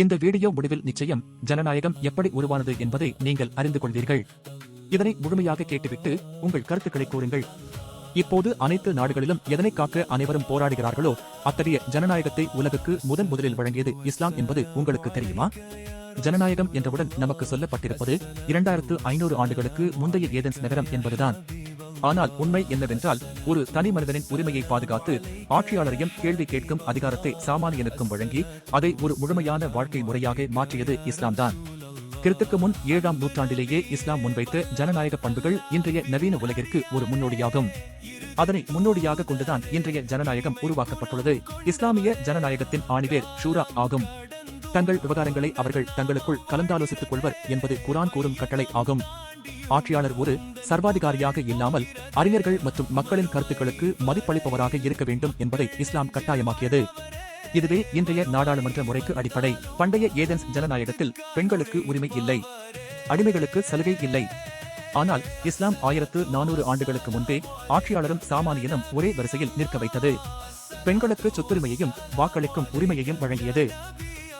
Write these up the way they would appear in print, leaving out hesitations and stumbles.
இந்த வீடியோ முடிவில் நிச்சயம் ஜனநாயகம் எப்படி உருவானது என்பதை நீங்கள் அறிந்து கொள்வீர்கள். இதனை முழுமையாக கேட்டுவிட்டு உங்கள் கருத்துக்களை கூறுங்கள். இப்போது அனைத்து நாடுகளிலும் எதனை காக்க அனைவரும் போராடுகிறார்களோ அத்தகைய ஜனநாயகத்தை உலகுக்கு முதலில் வழங்கியது இஸ்லாம் என்பது உங்களுக்கு தெரியுமா? ஜனநாயகம் என்றவுடன் நமக்கு சொல்லப்பட்டிருப்பது 2500 ஆண்டுகளுக்கு முந்தைய ஏதென்ஸ் நகரம் என்பதுதான். ஆனால் உண்மை என்னவென்றால், ஒரு தனி மனிதனின் உரிமையை பாதுகாத்து ஆட்சியாளரையும் கேள்வி கேட்கும் அதிகாரத்தை சாமானியனுக்கும் வழங்கி அதை ஒரு முழுமையான வாழ்க்கை முறையாக மாற்றியது இஸ்லாம் தான். கிறிஸ்துக்கு முன் 7ஆம் நூற்றாண்டிலேயே இஸ்லாம் முன்வைத்த ஜனநாயக பண்புகள் இன்றைய நவீன உலகிற்கு ஒரு முன்னோடியாகும். அதனை முன்னோடியாக கொண்டுதான் இன்றைய ஜனநாயகம் உருவாக்கப்பட்டுள்ளது. இஸ்லாமிய ஜனநாயகத்தின் ஆணிவேர் ஷூரா ஆகும். தங்கள் விவகாரங்களை அவர்கள் தங்களுக்குள் கலந்தாலோசித்துக் கொள்வர் என்பது குர்ஆன் கூறும் கட்டளை ஆகும். ஆட்சியாளர் ஒரு சர்வாதிகாரியாக இல்லாமல் அறிஞர்கள் மற்றும் மக்களின் கருத்துக்களுக்கு மதிப்பளிப்பவராக இருக்க வேண்டும் என்பதை இஸ்லாம் கட்டாயமாக்கியது. இதுவே இன்றைய நாடாளுமன்ற முறைக்கு அடிப்படை. பண்டைய ஏதென்ஸ் ஜனநாயகத்தில் பெண்களுக்கு உரிமை இல்லை, அடிமைகளுக்கு சலுகை இல்லை. ஆனால் இஸ்லாம் 1400 ஆண்டுகளுக்கு முன்பே ஆட்சியாளரும் சாமானியனும் ஒரே வரிசையில் நிற்க வைத்தது. பெண்களுக்கு சொத்துரிமையையும் வாக்களிக்கும் உரிமையையும் வழங்கியது.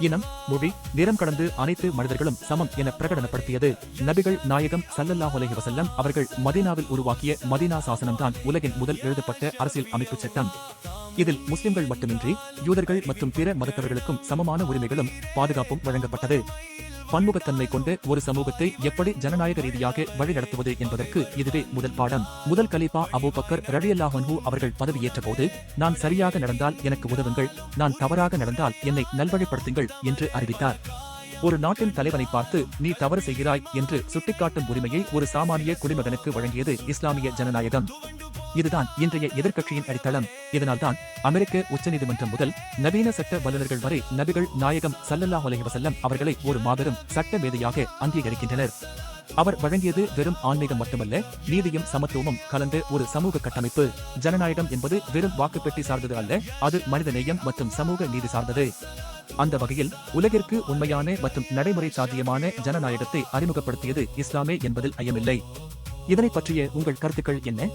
இனம், மொழி, நிறம் கடந்து அனைத்து மனிதர்களும் சமம் என பிரகடனப்படுத்தியது. நபிகள் நாயகம் ஸல்லல்லாஹு அலைஹி வஸல்லம் அவர்கள் மதீனாவில் உருவாக்கிய மதீனா சாசனம்தான் உலகின் முதல் எழுதப்பட்ட அரசியல் அமைப்பு சட்டம். இதில் முஸ்லிம்கள் மட்டுமின்றி யூதர்கள் மற்றும் பிற மதத்தவர்களுக்கும் சமமான உரிமைகளும் பாதுகாப்பும் வழங்கப்பட்டது. பன்முகத்தன்மை கொண்ட ஒரு சமூகத்தை எப்படி ஜனநாயக ரீதியாக வழிநடத்துவது என்பதற்கு இதுவே முதல் பாடம். முதல் கலீஃபா அபூபக்கர் ரலியல்லாஹு அன்ஹு அவர்கள் பதவியேற்ற போது, நான் சரியாக நடந்தால் எனக்கு உதவுங்கள், நான் தவறாக நடந்தால் என்னை நல்வழிப்படுத்துங்கள் என்று அறிவித்தார். ஒரு நாட்டின் தலைவனை பார்த்து நீ தவறு செய்கிறாய் என்று சுட்டிக்காட்டும் உரிமையை ஒரு சாமானிய குடிமகனுக்கு வழங்கியது இஸ்லாமிய ஜனநாயகம். இதுதான் இன்றைய எதிர்க்கட்சியின் அடித்தளம். இதனால்தான் அமெரிக்க உச்சநீதிமன்றம் முதல் நவீன சட்ட வல்லுநர்கள் வரை நபிகள் நாயகம் ஸல்லல்லாஹு அலைஹி வஸல்லம் அவர்களை ஒரு மாபெரும் சட்ட மேதையாக அங்கீகரிக்கின்றனர். அவர் வழங்கியது வெறும் ஆன்மீகம் மட்டுமல்ல, நீதியும் சமத்துவமும் கலந்த ஒரு சமூக கட்டமைப்பு. ஜனநாயகம் என்பது வெறும் வாக்குப்பெட்டி சார்ந்தது அல்ல, அது மனிதநேயம் மற்றும் சமூக நீதி சார்ந்தது. அந்த வகையில் உலகிற்கு உண்மையான மற்றும் நடைமுறை சாத்தியமான ஜனநாயகத்தை அறிமுகப்படுத்தியது இஸ்லாமே என்பதில் ஐயமில்லை. இதனை பற்றிய உங்கள் கருத்துக்கள் என்ன?